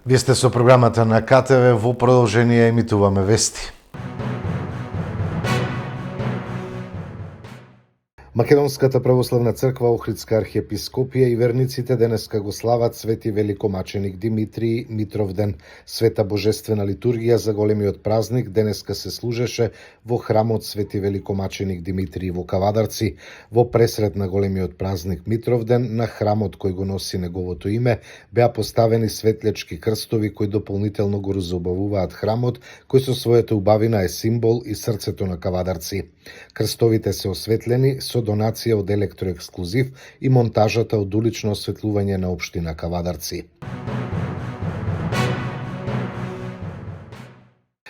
Вие сте со програмата на КТВ, во продолжение емитуваме вести. Македонската православна црква, Охридска архиепископија и верниците денеска го слават Свети великомаченик Димитрий Митровден. Света божествена литургија за големиот празник денеска се служеше во храмот Свети великомаченик Димитрий во Кавадарци. Во пресред на големиот празник Митровден, на храмот кој го носи неговото име, беа поставени светлечки крстови кои дополнително го разубавуваат храмот, кој со својата убавина е символ и срцето на Кавадарци. Крстовите се осветлени со донација од електроексклузив и монтажата од улично осветлување на општина Кавадарци.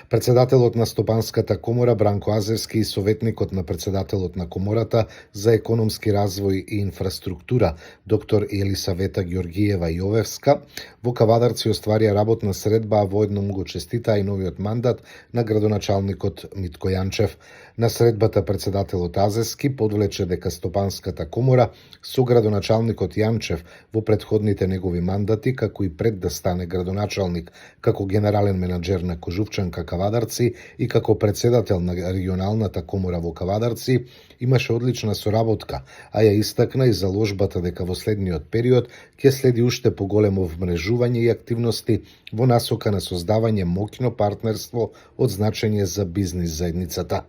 Председателот на Стопанската комора Бранко Азевски и советникот на председателот на комората за економски развој и инфраструктура доктор Елисавета Ѓоргиева Јовевска во Кавадарци остварија работна средба, а воедно му го честитаа и новиот мандат на градоначалникот Митко Јанчев. На средбата председателот Азевски подвлече дека Стопанската комора со градоначалникот Јанчев во претходните негови мандати, како и пред да стане градоначалник, како генерален менаџер на Кожувчанка Кавадарци и како председател на регионалната комора во Кавадарци, имаше одлична соработка, а ја истакна и заложбата дека во следниот период ќе следи уште поголемо вмрежување и активности во насока на создавање моќно партнерство од значење за бизнис заедницата.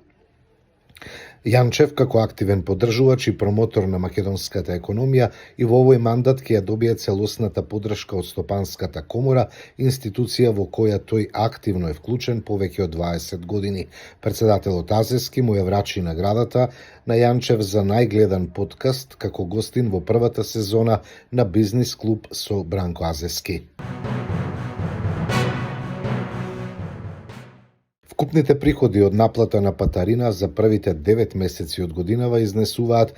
Јанчев, како активен поддржувач и промотор на македонската економија, и во овој мандат ќе ја добие целосната поддршка од Стопанската комора, институција во која тој активно е вклучен повеќе од 20 години. Председателот Азевски му ја врачи наградата на Јанчев за најгледан подкаст како гостин во првата сезона на Бизнис клуб со Бранко Азевски. Вкупните приходи од наплата на патарина за првите 9 месеци од годинава изнесуваат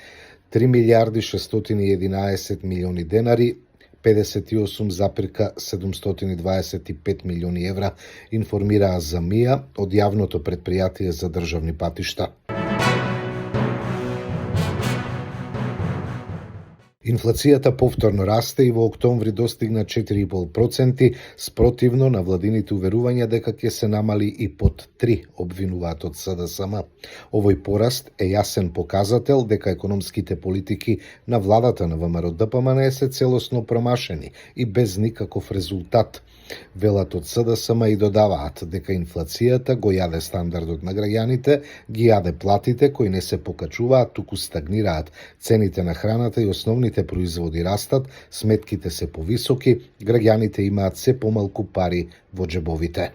3 милиарди 611 милиони денари, 58,725 милиони евра, информираа за МИА од јавното претпријатие за државни патишта. Инфлацијата повторно расте и во октомври достигна 4,5%, спротивно на владините уверувања дека ќе се намали и под 3, обвинуваат од СДСМ. Овој пораст е јасен показател дека економските политики на владата на ВМРО-ДПМН се целосно промашени и без никаков резултат. Велат од СДСМ и додаваат дека инфлацијата го јаде стандардот на граѓаните, ги јаде платите кои не се покачуваат, туку стагнираат, цените на храната и основните производи растат, сметките се повисоки, граѓаните имаат се помалку пари во џебовите.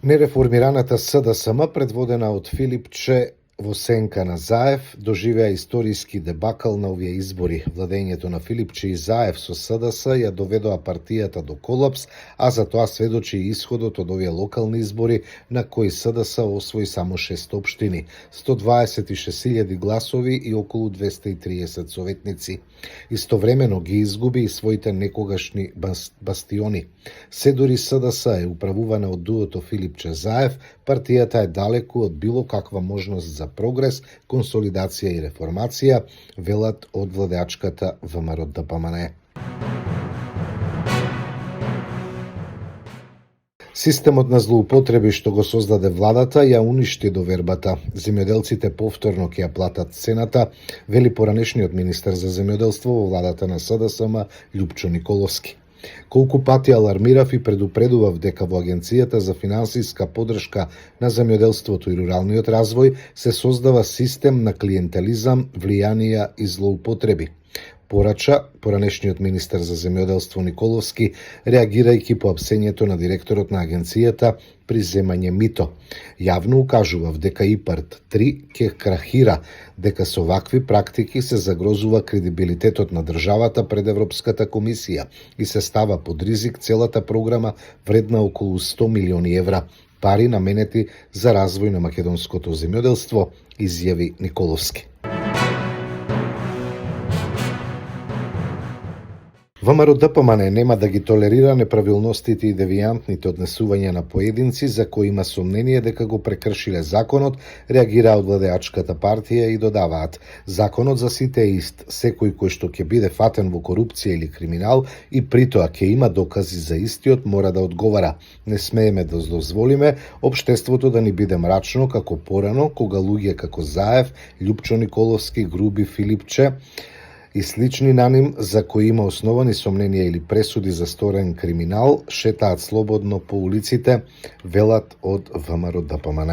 Нереформираната СДСМ, предводена од Филипче во сенка на Заев, доживеа историски дебакал на овие избори. Владењето на Филипче и Заев со СДС ја доведоа партијата до колапс, а за тоа сведочи и исходот од овие локални избори на кои СДС освои само 6 општини, 126.000 гласови и околу 230 советници. Истовремено ги изгуби и своите некогашни бастиони. Се дури СДС е управувана од дуото Филипче Заев, партијата е далеку од било каква можност за прогрес, консолидација и реформација, велат од владеачката ВМРО-ДПМН. Системот на злоупотреби што го создаде владата ја уништи довербата. Земјоделците повторно ќе ја платат цената, вели поранешниот министер за земјоделство во владата на СДСМ Љупчо Николовски. Колку пати алармирав и предупредував дека во Агенцијата за финансиска поддршка на земјоделството и руралниот развој се создава систем на клиентелизам, влијанија и злоупотреби, порача поранешниот министер за земјоделство Николовски, реагирајќи по апсењето на директорот на агенцијата при земање мито. Јавно укажував дека ИПАРД 3 ќе крахира, дека со вакви практики се загрозува кредибилитетот на државата пред Европската комисија и се става под ризик целата програма вредна околу 100 милиони евра, пари наменети за развој на македонското земјоделство, изјави Николовски. ВМРО ДПМН нема да ги толерира неправилностите и девијантните однесувања на поединци за кои има сомнение дека го прекршиле законот, реагира од владеачката партија и додаваат: законот за сите е ист. Секој кој што ќе биде фатен во корупција или криминал и притоа ќе има докази за истиот мора да одговара. Не смееме да дозволиме општеството да ни биде мрачно како порано кога луѓе како Заев, Љупчо Николовски, Груби, Филипче и слични на ним, за кои има основани сомненија или пресуди за сторен криминал, шетаат слободно по улиците, велат од ВМРО ДПМН.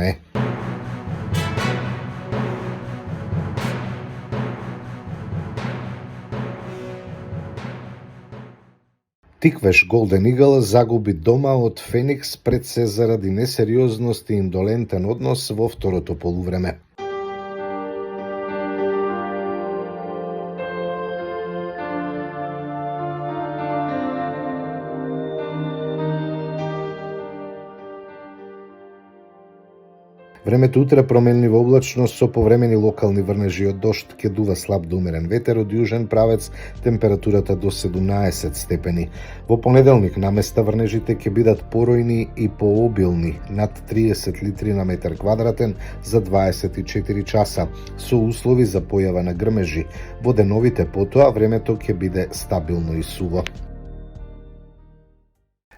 Тиквеш Голден Игл загуби дома од Феникс пред се заради несериозност и индолентен однос во второто полувреме. Времето утре променливо облачно со повремени локални врнежи од дожд, ќе дува слаб до умерен ветер од јужен правец, температурата до 17 степени. Во понеделник наместа врнежите ќе бидат поројни и пообилни, над 30 литри на метар квадратен за 24 часа, со услови за појава на грмежи. Во деновите потоа времето ќе биде стабилно и суво.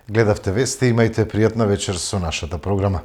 Гледавте вести, имајте пријатна вечер со нашата програма.